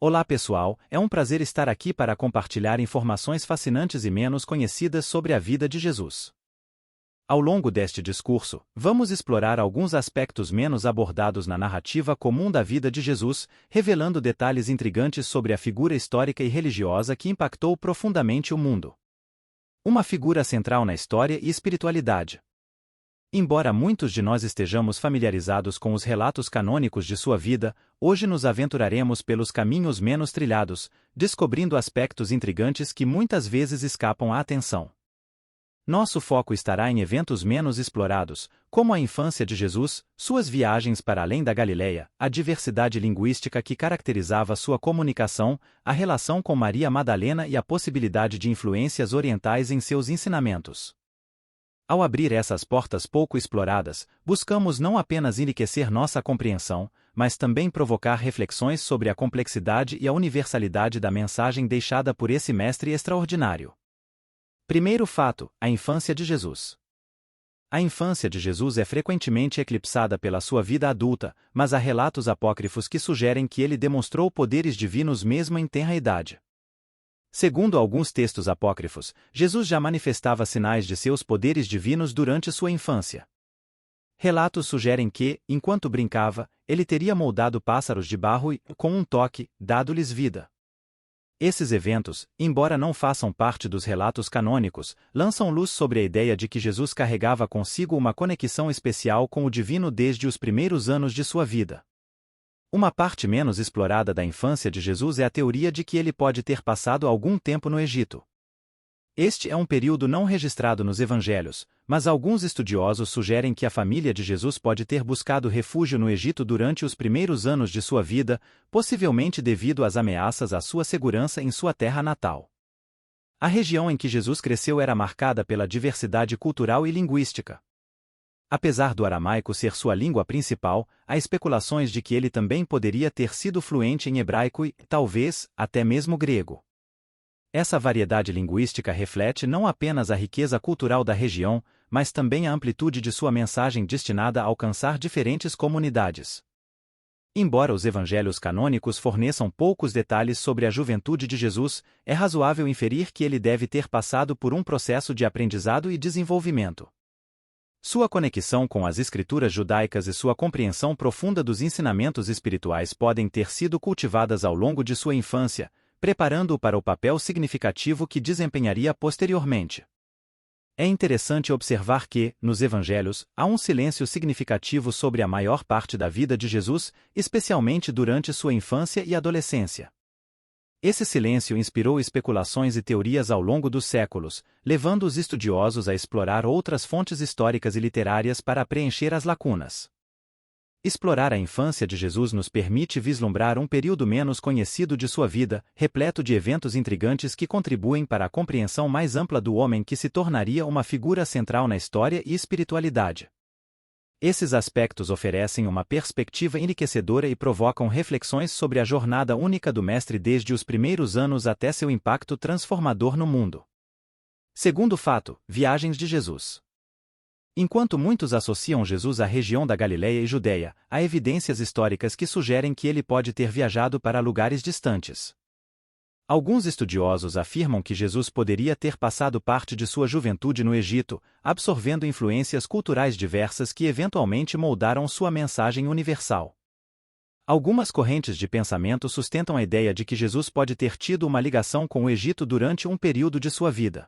Olá pessoal, é um prazer estar aqui para compartilhar informações fascinantes e menos conhecidas sobre a vida de Jesus. Ao longo deste discurso, vamos explorar alguns aspectos menos abordados na narrativa comum da vida de Jesus, revelando detalhes intrigantes sobre a figura histórica e religiosa que impactou profundamente o mundo. Uma figura central na história e espiritualidade. Embora muitos de nós estejamos familiarizados com os relatos canônicos de sua vida, hoje nos aventuraremos pelos caminhos menos trilhados, descobrindo aspectos intrigantes que muitas vezes escapam à atenção. Nosso foco estará em eventos menos explorados, como a infância de Jesus, suas viagens para além da Galileia, a diversidade linguística que caracterizava sua comunicação, a relação com Maria Madalena e a possibilidade de influências orientais em seus ensinamentos. Ao abrir essas portas pouco exploradas, buscamos não apenas enriquecer nossa compreensão, mas também provocar reflexões sobre a complexidade e a universalidade da mensagem deixada por esse mestre extraordinário. Primeiro fato, a infância de Jesus. A infância de Jesus é frequentemente eclipsada pela sua vida adulta, mas há relatos apócrifos que sugerem que ele demonstrou poderes divinos mesmo em tenra idade. Segundo alguns textos apócrifos, Jesus já manifestava sinais de seus poderes divinos durante sua infância. Relatos sugerem que, enquanto brincava, ele teria moldado pássaros de barro e, com um toque, dado-lhes vida. Esses eventos, embora não façam parte dos relatos canônicos, lançam luz sobre a ideia de que Jesus carregava consigo uma conexão especial com o divino desde os primeiros anos de sua vida. Uma parte menos explorada da infância de Jesus é a teoria de que ele pode ter passado algum tempo no Egito. Este é um período não registrado nos evangelhos, mas alguns estudiosos sugerem que a família de Jesus pode ter buscado refúgio no Egito durante os primeiros anos de sua vida, possivelmente devido às ameaças à sua segurança em sua terra natal. A região em que Jesus cresceu era marcada pela diversidade cultural e linguística. Apesar do aramaico ser sua língua principal, há especulações de que ele também poderia ter sido fluente em hebraico e, talvez, até mesmo grego. Essa variedade linguística reflete não apenas a riqueza cultural da região, mas também a amplitude de sua mensagem destinada a alcançar diferentes comunidades. Embora os evangelhos canônicos forneçam poucos detalhes sobre a juventude de Jesus, é razoável inferir que ele deve ter passado por um processo de aprendizado e desenvolvimento. Sua conexão com as escrituras judaicas e sua compreensão profunda dos ensinamentos espirituais podem ter sido cultivadas ao longo de sua infância, preparando-o para o papel significativo que desempenharia posteriormente. É interessante observar que, nos evangelhos, há um silêncio significativo sobre a maior parte da vida de Jesus, especialmente durante sua infância e adolescência. Esse silêncio inspirou especulações e teorias ao longo dos séculos, levando os estudiosos a explorar outras fontes históricas e literárias para preencher as lacunas. Explorar a infância de Jesus nos permite vislumbrar um período menos conhecido de sua vida, repleto de eventos intrigantes que contribuem para a compreensão mais ampla do homem que se tornaria uma figura central na história e espiritualidade. Esses aspectos oferecem uma perspectiva enriquecedora e provocam reflexões sobre a jornada única do Mestre desde os primeiros anos até seu impacto transformador no mundo. Segundo fato, viagens de Jesus. Enquanto muitos associam Jesus à região da Galileia e Judeia, há evidências históricas que sugerem que ele pode ter viajado para lugares distantes. Alguns estudiosos afirmam que Jesus poderia ter passado parte de sua juventude no Egito, absorvendo influências culturais diversas que eventualmente moldaram sua mensagem universal. Algumas correntes de pensamento sustentam a ideia de que Jesus pode ter tido uma ligação com o Egito durante um período de sua vida.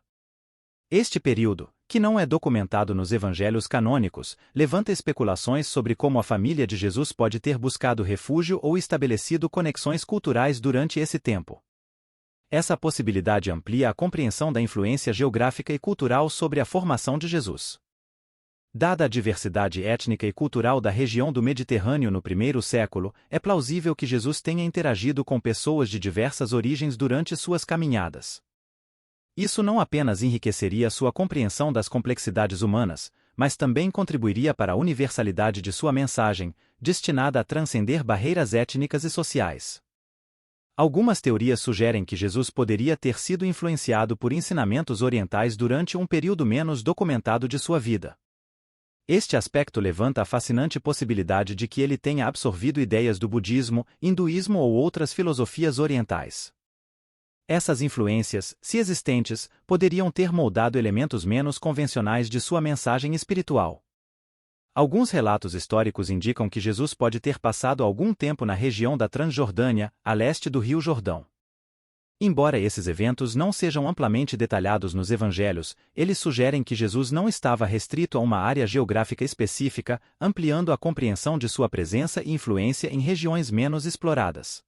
Este período, que não é documentado nos evangelhos canônicos, levanta especulações sobre como a família de Jesus pode ter buscado refúgio ou estabelecido conexões culturais durante esse tempo. Essa possibilidade amplia a compreensão da influência geográfica e cultural sobre a formação de Jesus. Dada a diversidade étnica e cultural da região do Mediterrâneo no primeiro século, é plausível que Jesus tenha interagido com pessoas de diversas origens durante suas caminhadas. Isso não apenas enriqueceria sua compreensão das complexidades humanas, mas também contribuiria para a universalidade de sua mensagem, destinada a transcender barreiras étnicas e sociais. Algumas teorias sugerem que Jesus poderia ter sido influenciado por ensinamentos orientais durante um período menos documentado de sua vida. Este aspecto levanta a fascinante possibilidade de que ele tenha absorvido ideias do budismo, hinduísmo ou outras filosofias orientais. Essas influências, se existentes, poderiam ter moldado elementos menos convencionais de sua mensagem espiritual. Alguns relatos históricos indicam que Jesus pode ter passado algum tempo na região da Transjordânia, a leste do Rio Jordão. Embora esses eventos não sejam amplamente detalhados nos evangelhos, eles sugerem que Jesus não estava restrito a uma área geográfica específica, ampliando a compreensão de sua presença e influência em regiões menos exploradas.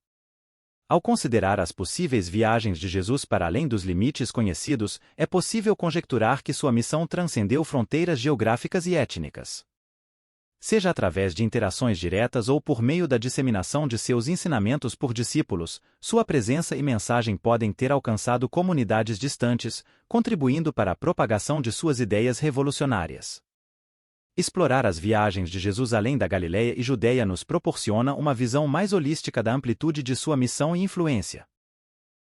Ao considerar as possíveis viagens de Jesus para além dos limites conhecidos, é possível conjecturar que sua missão transcendeu fronteiras geográficas e étnicas. Seja através de interações diretas ou por meio da disseminação de seus ensinamentos por discípulos, sua presença e mensagem podem ter alcançado comunidades distantes, contribuindo para a propagação de suas ideias revolucionárias. Explorar as viagens de Jesus além da Galileia e Judeia nos proporciona uma visão mais holística da amplitude de sua missão e influência.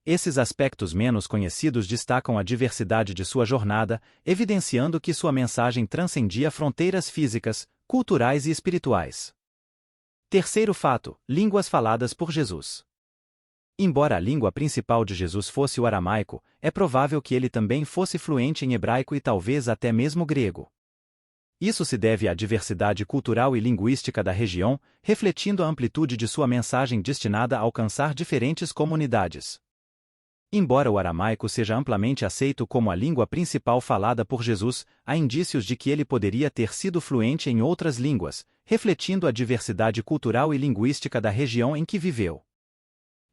Esses aspectos menos conhecidos destacam a diversidade de sua jornada, evidenciando que sua mensagem transcendia fronteiras físicas, culturais e espirituais. Terceiro fato: línguas faladas por Jesus. Embora a língua principal de Jesus fosse o aramaico, é provável que ele também fosse fluente em hebraico e talvez até mesmo grego. Isso se deve à diversidade cultural e linguística da região, refletindo a amplitude de sua mensagem destinada a alcançar diferentes comunidades. Embora o aramaico seja amplamente aceito como a língua principal falada por Jesus, há indícios de que ele poderia ter sido fluente em outras línguas, refletindo a diversidade cultural e linguística da região em que viveu.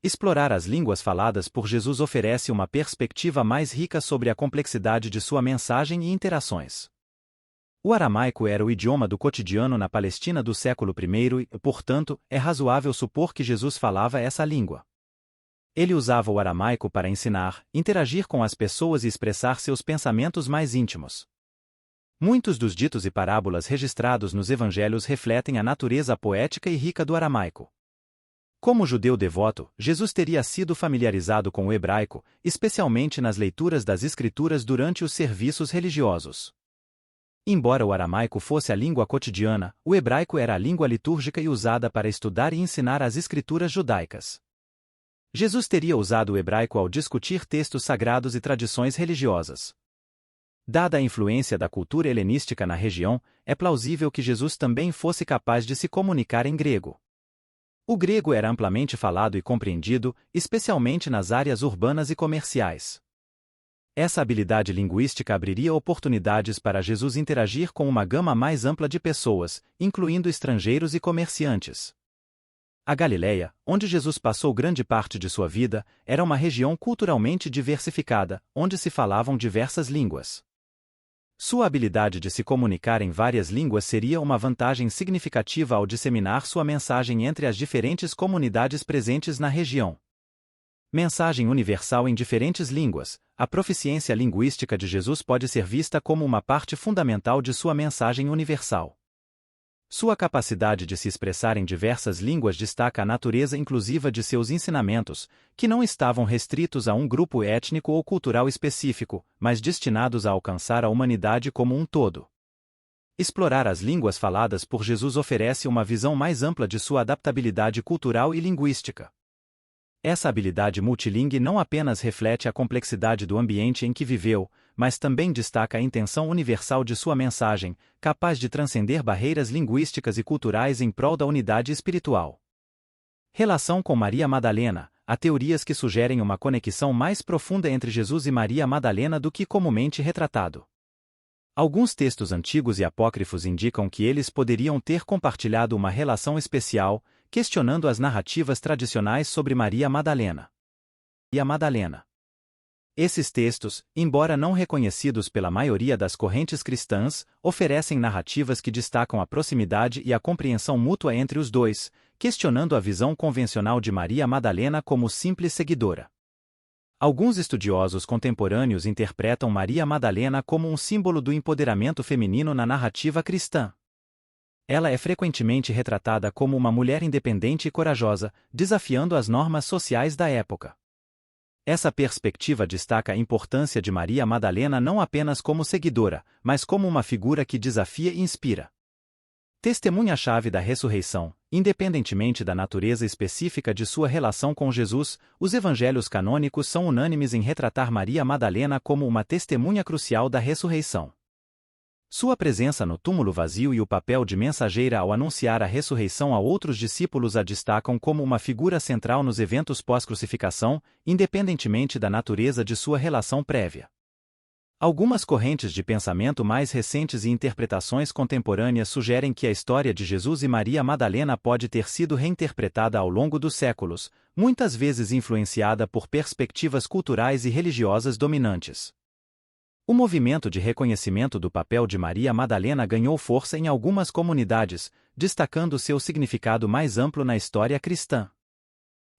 Explorar as línguas faladas por Jesus oferece uma perspectiva mais rica sobre a complexidade de sua mensagem e interações. O aramaico era o idioma do cotidiano na Palestina do século I e, portanto, é razoável supor que Jesus falava essa língua. Ele usava o aramaico para ensinar, interagir com as pessoas e expressar seus pensamentos mais íntimos. Muitos dos ditos e parábolas registrados nos evangelhos refletem a natureza poética e rica do aramaico. Como judeu devoto, Jesus teria sido familiarizado com o hebraico, especialmente nas leituras das Escrituras durante os serviços religiosos. Embora o aramaico fosse a língua cotidiana, o hebraico era a língua litúrgica e usada para estudar e ensinar as Escrituras judaicas. Jesus teria usado o hebraico ao discutir textos sagrados e tradições religiosas. Dada a influência da cultura helenística na região, é plausível que Jesus também fosse capaz de se comunicar em grego. O grego era amplamente falado e compreendido, especialmente nas áreas urbanas e comerciais. Essa habilidade linguística abriria oportunidades para Jesus interagir com uma gama mais ampla de pessoas, incluindo estrangeiros e comerciantes. A Galileia, onde Jesus passou grande parte de sua vida, era uma região culturalmente diversificada, onde se falavam diversas línguas. Sua habilidade de se comunicar em várias línguas seria uma vantagem significativa ao disseminar sua mensagem entre as diferentes comunidades presentes na região. Mensagem universal em diferentes línguas. A proficiência linguística de Jesus pode ser vista como uma parte fundamental de sua mensagem universal. Sua capacidade de se expressar em diversas línguas destaca a natureza inclusiva de seus ensinamentos, que não estavam restritos a um grupo étnico ou cultural específico, mas destinados a alcançar a humanidade como um todo. Explorar as línguas faladas por Jesus oferece uma visão mais ampla de sua adaptabilidade cultural e linguística. Essa habilidade multilingue não apenas reflete a complexidade do ambiente em que viveu, mas também destaca a intenção universal de sua mensagem, capaz de transcender barreiras linguísticas e culturais em prol da unidade espiritual. Relação com Maria Madalena. Há teorias que sugerem uma conexão mais profunda entre Jesus e Maria Madalena do que comumente retratado. Alguns textos antigos e apócrifos indicam que eles poderiam ter compartilhado uma relação especial, questionando as narrativas tradicionais sobre Maria Madalena. Esses textos, embora não reconhecidos pela maioria das correntes cristãs, oferecem narrativas que destacam a proximidade e a compreensão mútua entre os dois, questionando a visão convencional de Maria Madalena como simples seguidora. Alguns estudiosos contemporâneos interpretam Maria Madalena como um símbolo do empoderamento feminino na narrativa cristã. Ela é frequentemente retratada como uma mulher independente e corajosa, desafiando as normas sociais da época. Essa perspectiva destaca a importância de Maria Madalena não apenas como seguidora, mas como uma figura que desafia e inspira. Testemunha-chave da ressurreição, independentemente da natureza específica de sua relação com Jesus, os evangelhos canônicos são unânimes em retratar Maria Madalena como uma testemunha crucial da ressurreição. Sua presença no túmulo vazio e o papel de mensageira ao anunciar a ressurreição a outros discípulos a destacam como uma figura central nos eventos pós-crucificação, independentemente da natureza de sua relação prévia. Algumas correntes de pensamento mais recentes e interpretações contemporâneas sugerem que a história de Jesus e Maria Madalena pode ter sido reinterpretada ao longo dos séculos, muitas vezes influenciada por perspectivas culturais e religiosas dominantes. O movimento de reconhecimento do papel de Maria Madalena ganhou força em algumas comunidades, destacando seu significado mais amplo na história cristã.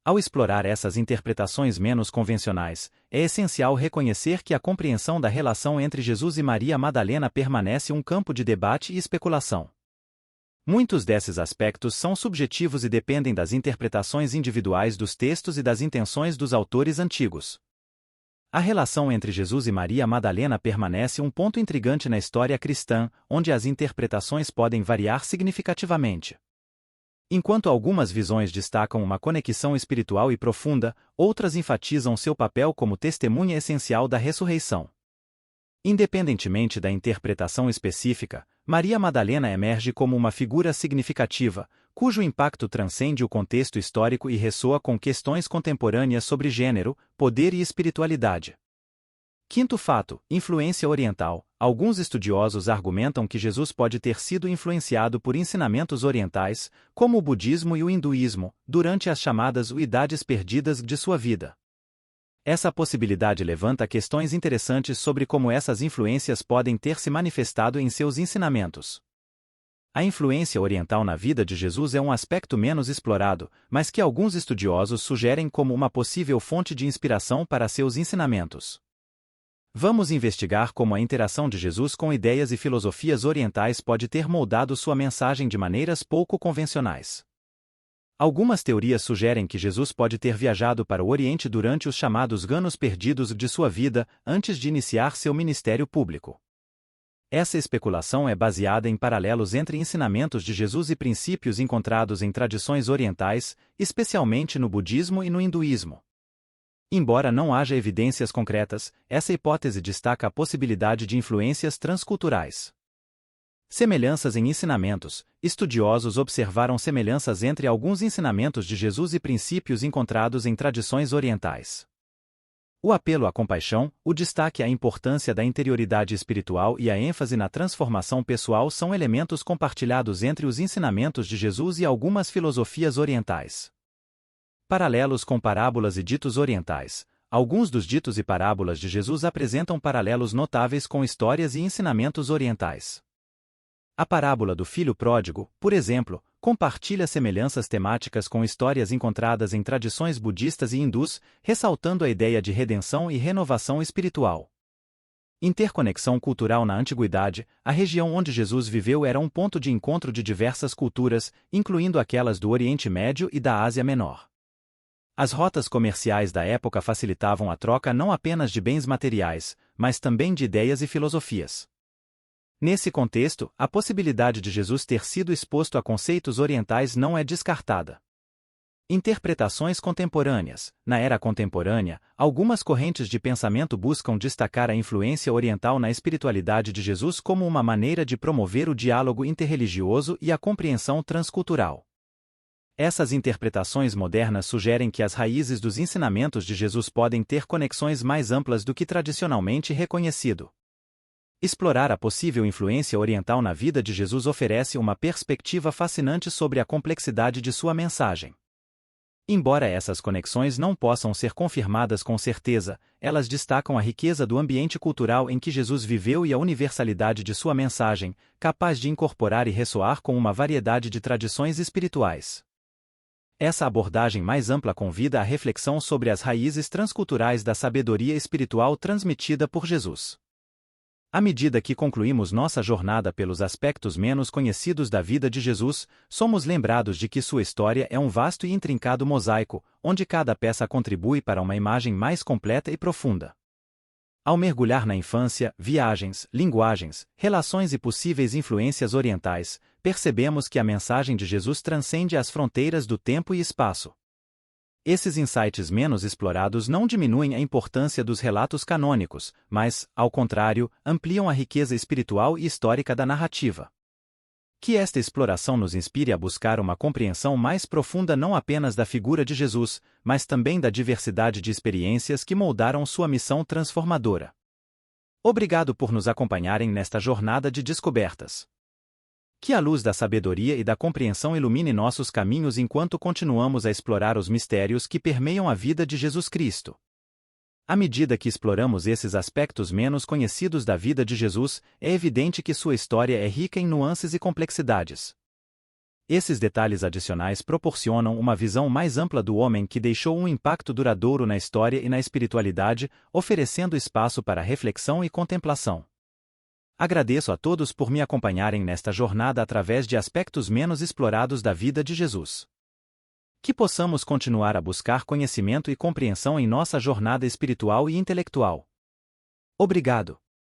Ao explorar essas interpretações menos convencionais, é essencial reconhecer que a compreensão da relação entre Jesus e Maria Madalena permanece um campo de debate e especulação. Muitos desses aspectos são subjetivos e dependem das interpretações individuais dos textos e das intenções dos autores antigos. A relação entre Jesus e Maria Madalena permanece um ponto intrigante na história cristã, onde as interpretações podem variar significativamente. Enquanto algumas visões destacam uma conexão espiritual e profunda, outras enfatizam seu papel como testemunha essencial da ressurreição. Independentemente da interpretação específica, Maria Madalena emerge como uma figura significativa, cujo impacto transcende o contexto histórico e ressoa com questões contemporâneas sobre gênero, poder e espiritualidade. Quinto fato, influência oriental. Alguns estudiosos argumentam que Jesus pode ter sido influenciado por ensinamentos orientais, como o budismo e o hinduísmo, durante as chamadas idades perdidas de sua vida. Essa possibilidade levanta questões interessantes sobre como essas influências podem ter se manifestado em seus ensinamentos. A influência oriental na vida de Jesus é um aspecto menos explorado, mas que alguns estudiosos sugerem como uma possível fonte de inspiração para seus ensinamentos. Vamos investigar como a interação de Jesus com ideias e filosofias orientais pode ter moldado sua mensagem de maneiras pouco convencionais. Algumas teorias sugerem que Jesus pode ter viajado para o Oriente durante os chamados anos perdidos de sua vida, antes de iniciar seu ministério público. Essa especulação é baseada em paralelos entre ensinamentos de Jesus e princípios encontrados em tradições orientais, especialmente no budismo e no hinduísmo. Embora não haja evidências concretas, essa hipótese destaca a possibilidade de influências transculturais. Semelhanças em ensinamentos. Estudiosos observaram semelhanças entre alguns ensinamentos de Jesus e princípios encontrados em tradições orientais. O apelo à compaixão, o destaque à importância da interioridade espiritual e a ênfase na transformação pessoal são elementos compartilhados entre os ensinamentos de Jesus e algumas filosofias orientais. Paralelos com parábolas e ditos orientais. Alguns dos ditos e parábolas de Jesus apresentam paralelos notáveis com histórias e ensinamentos orientais. A parábola do filho pródigo, por exemplo, compartilha semelhanças temáticas com histórias encontradas em tradições budistas e hindus, ressaltando a ideia de redenção e renovação espiritual. Interconexão cultural. Na antiguidade, a região onde Jesus viveu era um ponto de encontro de diversas culturas, incluindo aquelas do Oriente Médio e da Ásia Menor. As rotas comerciais da época facilitavam a troca não apenas de bens materiais, mas também de ideias e filosofias. Nesse contexto, a possibilidade de Jesus ter sido exposto a conceitos orientais não é descartada. Interpretações contemporâneas. Na era contemporânea, algumas correntes de pensamento buscam destacar a influência oriental na espiritualidade de Jesus como uma maneira de promover o diálogo interreligioso e a compreensão transcultural. Essas interpretações modernas sugerem que as raízes dos ensinamentos de Jesus podem ter conexões mais amplas do que tradicionalmente reconhecido. Explorar a possível influência oriental na vida de Jesus oferece uma perspectiva fascinante sobre a complexidade de sua mensagem. Embora essas conexões não possam ser confirmadas com certeza, elas destacam a riqueza do ambiente cultural em que Jesus viveu e a universalidade de sua mensagem, capaz de incorporar e ressoar com uma variedade de tradições espirituais. Essa abordagem mais ampla convida à reflexão sobre as raízes transculturais da sabedoria espiritual transmitida por Jesus. À medida que concluímos nossa jornada pelos aspectos menos conhecidos da vida de Jesus, somos lembrados de que sua história é um vasto e intrincado mosaico, onde cada peça contribui para uma imagem mais completa e profunda. Ao mergulhar na infância, viagens, linguagens, relações e possíveis influências orientais, percebemos que a mensagem de Jesus transcende as fronteiras do tempo e espaço. Esses insights menos explorados não diminuem a importância dos relatos canônicos, mas, ao contrário, ampliam a riqueza espiritual e histórica da narrativa. Que esta exploração nos inspire a buscar uma compreensão mais profunda não apenas da figura de Jesus, mas também da diversidade de experiências que moldaram sua missão transformadora. Obrigado por nos acompanharem nesta jornada de descobertas. Que a luz da sabedoria e da compreensão ilumine nossos caminhos enquanto continuamos a explorar os mistérios que permeiam a vida de Jesus Cristo. À medida que exploramos esses aspectos menos conhecidos da vida de Jesus, é evidente que sua história é rica em nuances e complexidades. Esses detalhes adicionais proporcionam uma visão mais ampla do homem que deixou um impacto duradouro na história e na espiritualidade, oferecendo espaço para reflexão e contemplação. Agradeço a todos por me acompanharem nesta jornada através de aspectos menos explorados da vida de Jesus. Que possamos continuar a buscar conhecimento e compreensão em nossa jornada espiritual e intelectual. Obrigado.